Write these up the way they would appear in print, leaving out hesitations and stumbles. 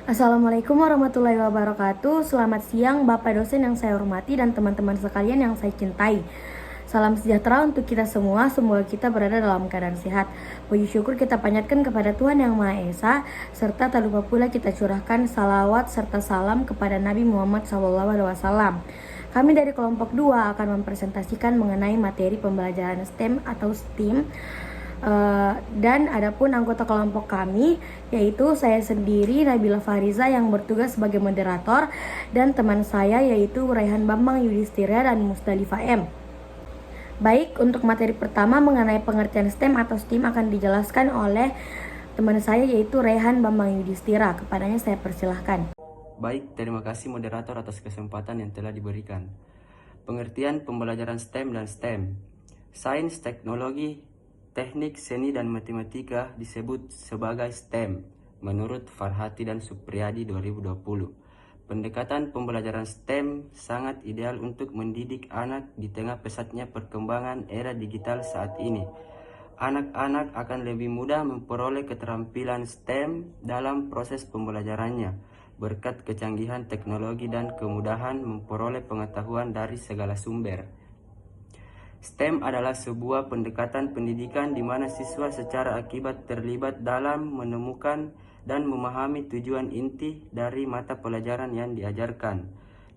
Assalamualaikum warahmatullahi wabarakatuh. Selamat siang Bapak dosen yang saya hormati dan teman-teman sekalian yang saya cintai. Salam sejahtera untuk kita semua, semoga kita berada dalam keadaan sehat. Puji syukur kita panjatkan kepada Tuhan Yang Maha Esa, serta tak lupa pula kita curahkan salawat serta salam kepada Nabi Muhammad SAW. Kami dari kelompok 2 akan mempresentasikan mengenai materi pembelajaran STEM atau STEAM. Dan adapun anggota kelompok kami yaitu saya sendiri Nabila Fariza yang bertugas sebagai moderator dan teman saya yaitu Raihan Bambang Yudhistira dan Musdalifah M. Baik, untuk materi pertama mengenai pengertian STEM atau STEAM akan dijelaskan oleh teman saya yaitu Raihan Bambang Yudhistira. Kepadanya saya persilahkan. Baik, terima kasih moderator atas kesempatan yang telah diberikan. Pengertian pembelajaran STEM dan STEM. Sains, teknologi, teknik, seni, dan matematika disebut sebagai STEM menurut Farhati dan Supriyadi 2020. Pendekatan pembelajaran STEM sangat ideal untuk mendidik anak di tengah pesatnya perkembangan era digital saat ini. Anak-anak akan lebih mudah memperoleh keterampilan STEM dalam proses pembelajarannya berkat kecanggihan teknologi dan kemudahan memperoleh pengetahuan dari segala sumber. STEM adalah sebuah pendekatan pendidikan di mana siswa secara akibat terlibat dalam menemukan dan memahami tujuan inti dari mata pelajaran yang diajarkan.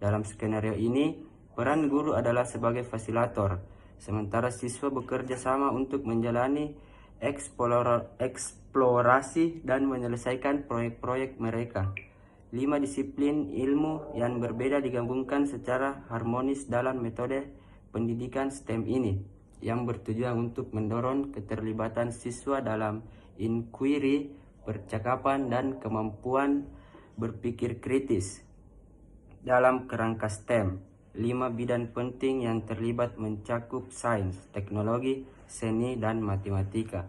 Dalam skenario ini, peran guru adalah sebagai fasilitator, sementara siswa bekerja sama untuk menjalani eksplorasi dan menyelesaikan proyek-proyek mereka. 5 disiplin ilmu yang berbeda digabungkan secara harmonis dalam metode pendidikan STEM ini, yang bertujuan untuk mendorong keterlibatan siswa dalam inquiry, percakapan, dan kemampuan berpikir kritis. Dalam kerangka STEM, 5 bidang penting yang terlibat mencakup sains, teknologi, seni, dan matematika.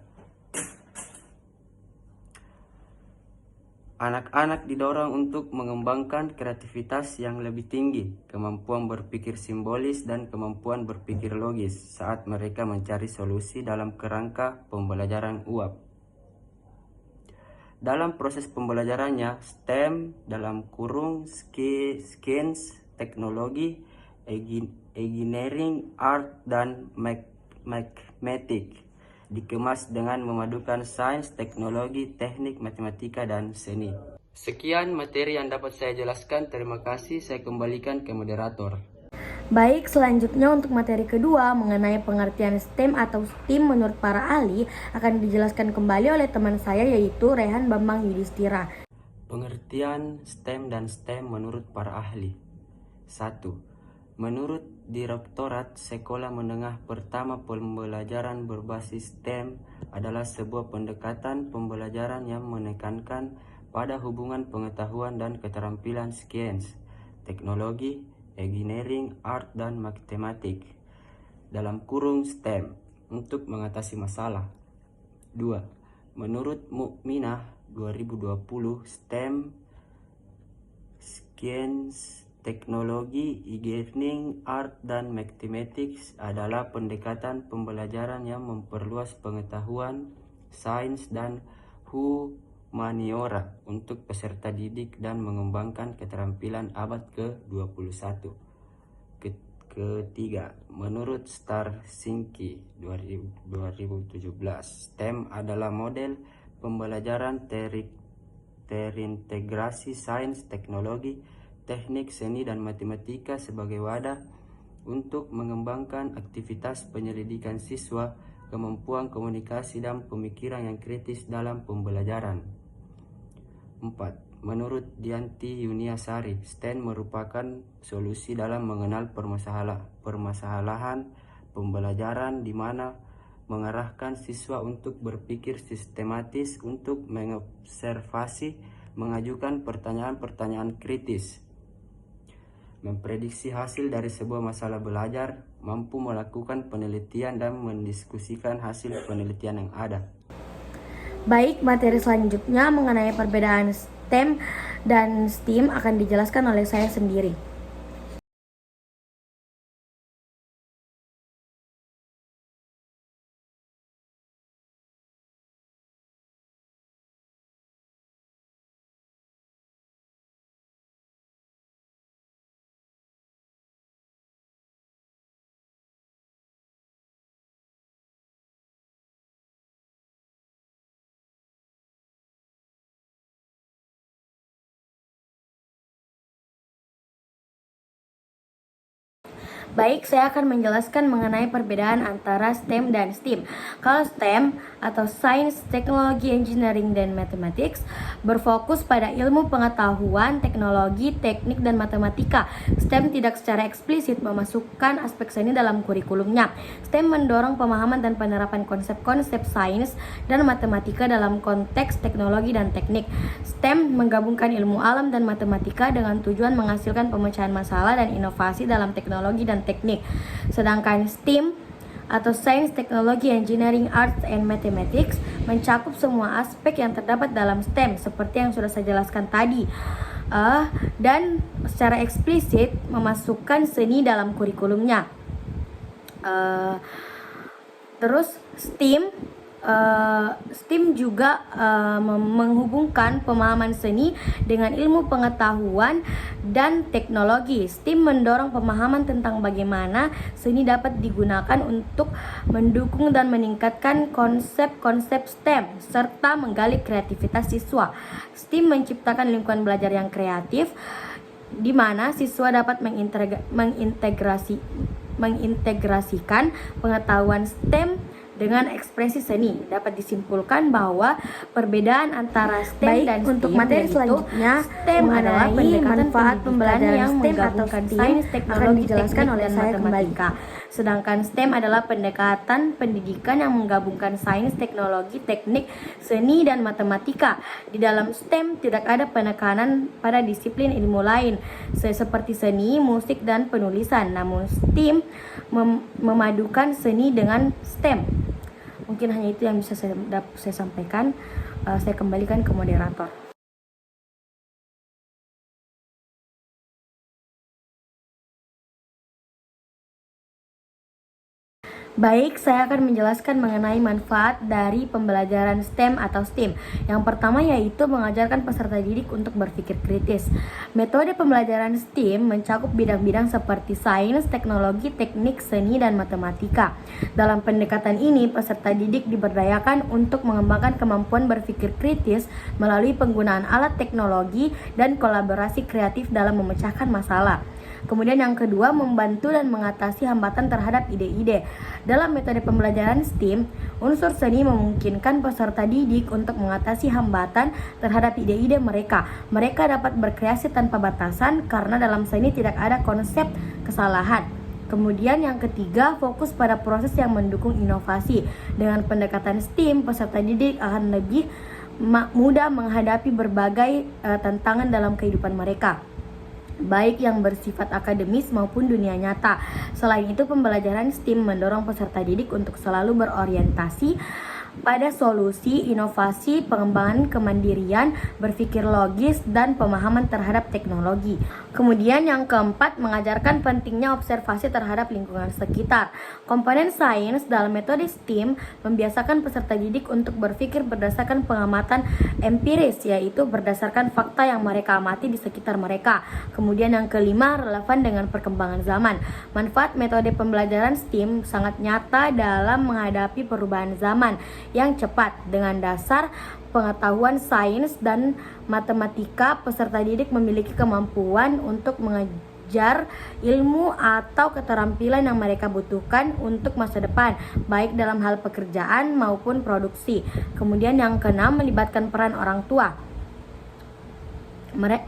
Anak-anak didorong untuk mengembangkan kreativitas yang lebih tinggi, kemampuan berpikir simbolis, dan kemampuan berpikir logis saat mereka mencari solusi dalam kerangka pembelajaran UAP. Dalam proses pembelajarannya, STEM dalam kurung Science, Teknologi, Engineering, Art, dan Mathematics dikemas dengan memadukan sains, teknologi, teknik, matematika, dan seni. Sekian materi yang dapat saya jelaskan. Terima kasih. Saya kembalikan ke moderator. Baik, selanjutnya untuk materi kedua mengenai pengertian STEM atau STEAM menurut para ahli akan dijelaskan kembali oleh teman saya yaitu Raihan Bambang Yudhistira. Pengertian STEM dan STEM menurut para ahli. 1. Menurut Direktorat Sekolah Menengah Pertama, pembelajaran berbasis STEM adalah sebuah pendekatan pembelajaran yang menekankan pada hubungan pengetahuan dan keterampilan sains, teknologi, engineering, art, dan matematik dalam kurung STEM untuk mengatasi masalah. 2. Menurut Mukminah 2020, STEM, Sains, Teknologi, engineering, art, dan mathematics adalah pendekatan pembelajaran yang memperluas pengetahuan sains dan humaniora untuk peserta didik dan mengembangkan keterampilan abad ke-21. Ketiga, menurut Starsinki 2017, STEM adalah model pembelajaran terintegrasi sains, teknologi, teknik, seni, dan matematika sebagai wadah untuk mengembangkan aktivitas penyelidikan siswa, kemampuan komunikasi, dan pemikiran yang kritis dalam pembelajaran. 4. Menurut Dianti Yuniasari, STEM merupakan solusi dalam mengenal permasalahan pembelajaran di mana mengarahkan siswa untuk berpikir sistematis, untuk mengobservasi, mengajukan pertanyaan-pertanyaan kritis, memprediksi hasil dari sebuah masalah belajar, mampu melakukan penelitian dan mendiskusikan hasil penelitian yang ada. Baik, materi selanjutnya mengenai perbedaan STEM dan STEAM akan dijelaskan oleh saya sendiri. Baik, saya akan menjelaskan mengenai perbedaan antara STEM dan STEAM. Kalau STEM atau Science, Technology, Engineering, dan Mathematics berfokus pada ilmu pengetahuan, teknologi, teknik, dan matematika. STEM tidak secara eksplisit memasukkan aspek seni dalam kurikulumnya. STEM mendorong pemahaman dan penerapan konsep-konsep sains dan matematika dalam konteks teknologi dan teknik. STEM menggabungkan ilmu alam dan matematika dengan tujuan menghasilkan pemecahan masalah dan inovasi dalam teknologi dan teknik. Sedangkan STEAM atau Science, Technology, Engineering, Arts, and Mathematics mencakup semua aspek yang terdapat dalam STEM seperti yang sudah saya jelaskan tadi, dan secara eksplisit memasukkan seni dalam kurikulumnya. Terus STEAM juga menghubungkan pemahaman seni dengan ilmu pengetahuan dan teknologi. STEAM mendorong pemahaman tentang bagaimana seni dapat digunakan untuk mendukung dan meningkatkan konsep-konsep STEM serta menggali kreativitas siswa. STEAM menciptakan lingkungan belajar yang kreatif di mana siswa dapat mengintegrasikan pengetahuan STEM dengan ekspresi seni. Dapat disimpulkan bahwa perbedaan antara STEM dan STEAM, untuk materi selanjutnya STEM adalah manfaat pembelajaran yang STEM atau menggabungkan STEAM sains, akan teknologi, dijelaskan teknik, oleh dan saya matematika. Sedangkan STEM adalah pendekatan pendidikan yang menggabungkan sains, teknologi, teknik, seni, dan matematika. Di dalam STEM tidak ada penekanan pada disiplin ilmu lain seperti seni, musik, dan penulisan. Namun STEAM memadukan seni dengan STEM. Mungkin hanya itu yang bisa saya sampaikan. Saya kembalikan ke moderator. Baik, saya akan menjelaskan mengenai manfaat dari pembelajaran STEM atau STEAM. Yang pertama yaitu mengajarkan peserta didik untuk berpikir kritis. Metode pembelajaran STEAM mencakup bidang-bidang seperti sains, teknologi, teknik, seni, dan matematika. Dalam pendekatan ini, peserta didik diberdayakan untuk mengembangkan kemampuan berpikir kritis melalui penggunaan alat teknologi dan kolaborasi kreatif dalam memecahkan masalah. Kemudian yang kedua, membantu dan mengatasi hambatan terhadap ide-ide. Dalam metode pembelajaran STEAM, unsur seni memungkinkan peserta didik untuk mengatasi hambatan terhadap ide-ide mereka. Mereka dapat berkreasi tanpa batasan karena dalam seni tidak ada konsep kesalahan. Kemudian yang ketiga, fokus pada proses yang mendukung inovasi. Dengan pendekatan STEAM, peserta didik akan lebih mudah menghadapi berbagai tantangan dalam kehidupan mereka, baik yang bersifat akademis maupun dunia nyata. Selain itu, pembelajaran STEAM mendorong peserta didik untuk selalu berorientasi pada solusi, inovasi, pengembangan kemandirian, berpikir logis, dan pemahaman terhadap teknologi. Kemudian yang keempat, mengajarkan pentingnya observasi terhadap lingkungan sekitar. Komponen sains dalam metode STEAM membiasakan peserta didik untuk berpikir berdasarkan pengamatan empiris, yaitu berdasarkan fakta yang mereka amati di sekitar mereka. Kemudian yang kelima, relevan dengan perkembangan zaman. Manfaat metode pembelajaran STEAM sangat nyata dalam menghadapi perubahan zaman yang cepat. Dengan dasar pengetahuan sains dan matematika, peserta didik memiliki kemampuan untuk mengejar ilmu atau keterampilan yang mereka butuhkan untuk masa depan, baik dalam hal pekerjaan maupun produksi. Kemudian yang keenam, melibatkan peran orang tua.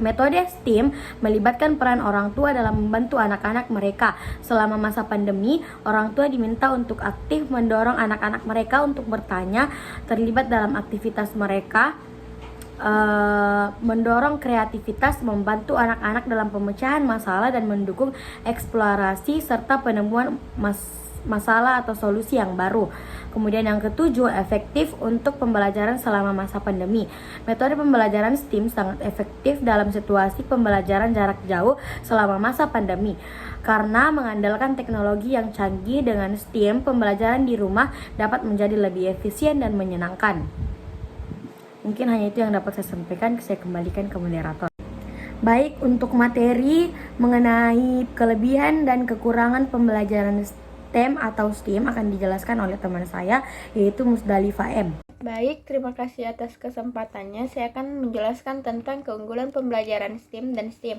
Metode STEAM melibatkan peran orang tua dalam membantu anak-anak mereka. Selama masa pandemi, orang tua diminta untuk aktif mendorong anak-anak mereka untuk bertanya, terlibat dalam aktivitas mereka, mendorong kreativitas, membantu anak-anak dalam pemecahan masalah, dan mendukung eksplorasi serta penemuan masalah atau solusi yang baru. Kemudian yang ketujuh, efektif untuk pembelajaran selama masa pandemi. Metode pembelajaran STEAM sangat efektif dalam situasi pembelajaran jarak jauh selama masa pandemi. Karena mengandalkan teknologi yang canggih, dengan STEAM pembelajaran di rumah dapat menjadi lebih efisien dan menyenangkan. Mungkin hanya itu yang dapat saya sampaikan. Saya kembalikan ke moderator. Baik, untuk materi mengenai kelebihan dan kekurangan pembelajaran STEM atau STEAM akan dijelaskan oleh teman saya, yaitu Musdalifah M. Baik, terima kasih atas kesempatannya. Saya akan menjelaskan tentang keunggulan pembelajaran STEAM dan STEAM.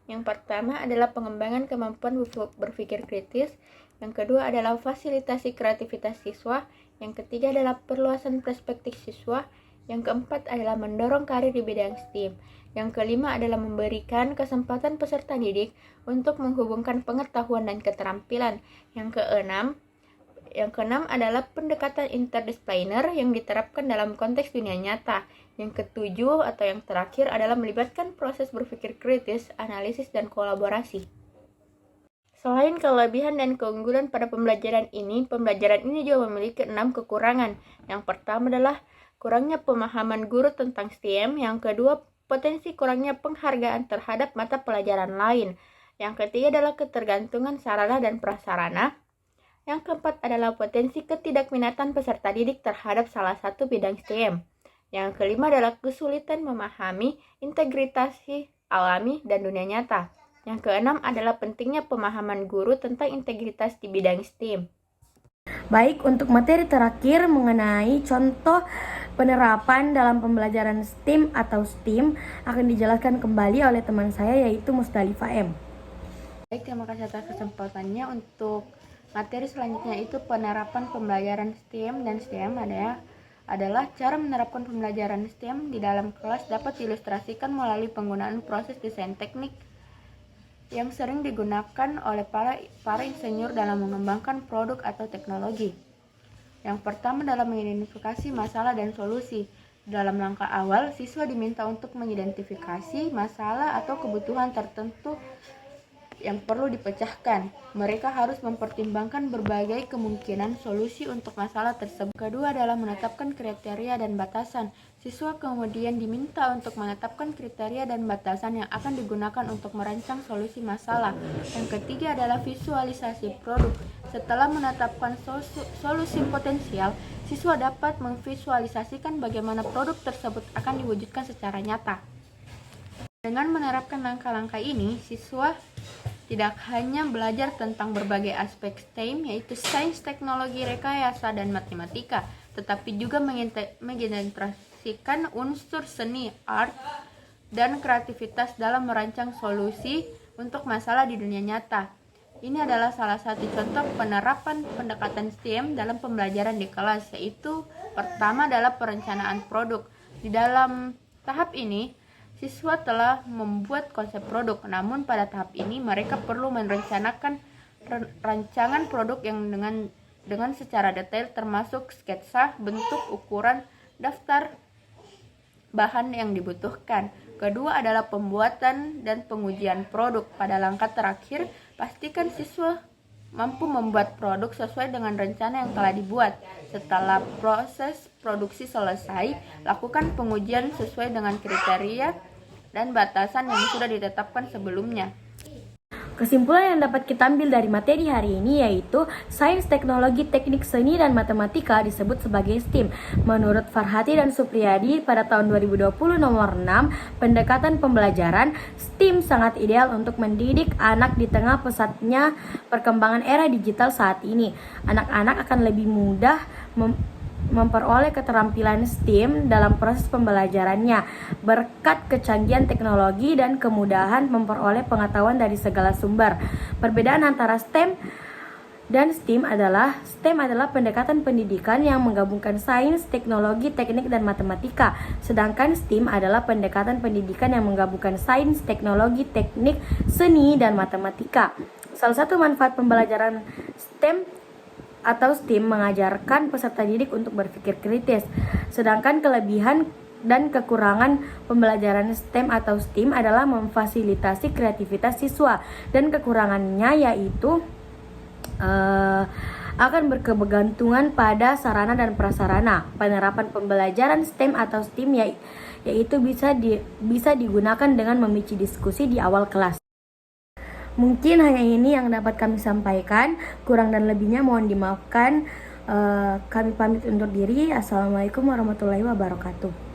Yang pertama adalah pengembangan kemampuan berpikir kritis, yang kedua adalah fasilitasi kreativitas siswa, yang ketiga adalah perluasan perspektif siswa, yang keempat adalah mendorong karir di bidang STEAM, yang kelima adalah memberikan kesempatan peserta didik untuk menghubungkan pengetahuan dan keterampilan, yang keenam adalah pendekatan interdisipliner yang diterapkan dalam konteks dunia nyata. Yang ketujuh atau yang terakhir adalah melibatkan proses berpikir kritis, analisis, dan kolaborasi. Selain kelebihan dan keunggulan pada pembelajaran ini juga memiliki 6 kekurangan. Yang pertama adalah kurangnya pemahaman guru tentang STEM. Yang kedua, potensi kurangnya penghargaan terhadap mata pelajaran lain. Yang ketiga adalah ketergantungan sarana dan prasarana. Yang keempat adalah potensi ketidakminatan peserta didik terhadap salah satu bidang STEM. Yang kelima adalah kesulitan memahami integritas alami dan dunia nyata. Yang keenam adalah pentingnya pemahaman guru tentang integritas di bidang STEM. Baik, untuk materi terakhir mengenai contoh penerapan dalam pembelajaran STEM atau STEAM akan dijelaskan kembali oleh teman saya yaitu Musdalifah M. Baik, terima kasih atas kesempatannya. Untuk materi selanjutnya itu penerapan pembelajaran STEM dan STEM adalah cara menerapkan pembelajaran STEM di dalam kelas dapat diilustrasikan melalui penggunaan proses desain teknik yang sering digunakan oleh para insinyur dalam mengembangkan produk atau teknologi. Yang pertama adalah mengidentifikasi masalah dan solusi. Dalam langkah awal, siswa diminta untuk mengidentifikasi masalah atau kebutuhan tertentu yang perlu dipecahkan. Mereka harus mempertimbangkan berbagai kemungkinan solusi untuk masalah tersebut. Kedua adalah menetapkan kriteria dan batasan. Siswa kemudian diminta untuk menetapkan kriteria dan batasan yang akan digunakan untuk merancang solusi masalah. Yang ketiga adalah visualisasi produk. Setelah menetapkan solusi potensial, siswa dapat memvisualisasikan bagaimana produk tersebut akan diwujudkan secara nyata. Dengan menerapkan langkah-langkah ini, siswa tidak hanya belajar tentang berbagai aspek STEM, yaitu sains, teknologi, rekayasa, dan matematika, tetapi juga mengintegrasikan unsur seni, art, dan kreativitas dalam merancang solusi untuk masalah di dunia nyata. Ini adalah salah satu contoh penerapan pendekatan STEM dalam pembelajaran di kelas, yaitu pertama adalah perencanaan produk. Di dalam tahap ini, siswa telah membuat konsep produk, namun pada tahap ini mereka perlu merencanakan rancangan produk yang dengan secara detail termasuk sketsa, bentuk, ukuran, daftar bahan yang dibutuhkan. Kedua adalah pembuatan dan pengujian produk. Pada langkah terakhir, pastikan siswa mampu membuat produk sesuai dengan rencana yang telah dibuat. Setelah proses produksi selesai, lakukan pengujian sesuai dengan kriteria dan batasan yang sudah ditetapkan sebelumnya. Kesimpulan yang dapat kita ambil dari materi hari ini yaitu sains, teknologi, teknik, seni, dan matematika disebut sebagai STEAM. Menurut Farhati dan Supriyadi pada tahun 2020 nomor 6, pendekatan pembelajaran STEAM sangat ideal untuk mendidik anak di tengah pesatnya perkembangan era digital saat ini. Anak-anak akan lebih mudah memperoleh keterampilan STEAM dalam proses pembelajarannya berkat kecanggihan teknologi dan kemudahan memperoleh pengetahuan dari segala sumber. Perbedaan antara STEM dan STEAM adalah pendekatan pendidikan yang menggabungkan sains, teknologi, teknik, dan matematika. Sedangkan STEAM adalah pendekatan pendidikan yang menggabungkan sains, teknologi, teknik, seni, dan matematika. Salah satu manfaat pembelajaran STEM atau STEAM mengajarkan peserta didik untuk berpikir kritis. Sedangkan kelebihan dan kekurangan pembelajaran STEM atau STEAM adalah memfasilitasi kreativitas siswa, dan kekurangannya yaitu akan berkegantungan pada sarana dan prasarana. Penerapan pembelajaran STEM atau STEAM yaitu bisa digunakan dengan memicu diskusi di awal kelas. Mungkin hanya ini yang dapat kami sampaikan. Kurang dan lebihnya mohon dimaafkan. Kami pamit undur diri. Assalamualaikum warahmatullahi wabarakatuh.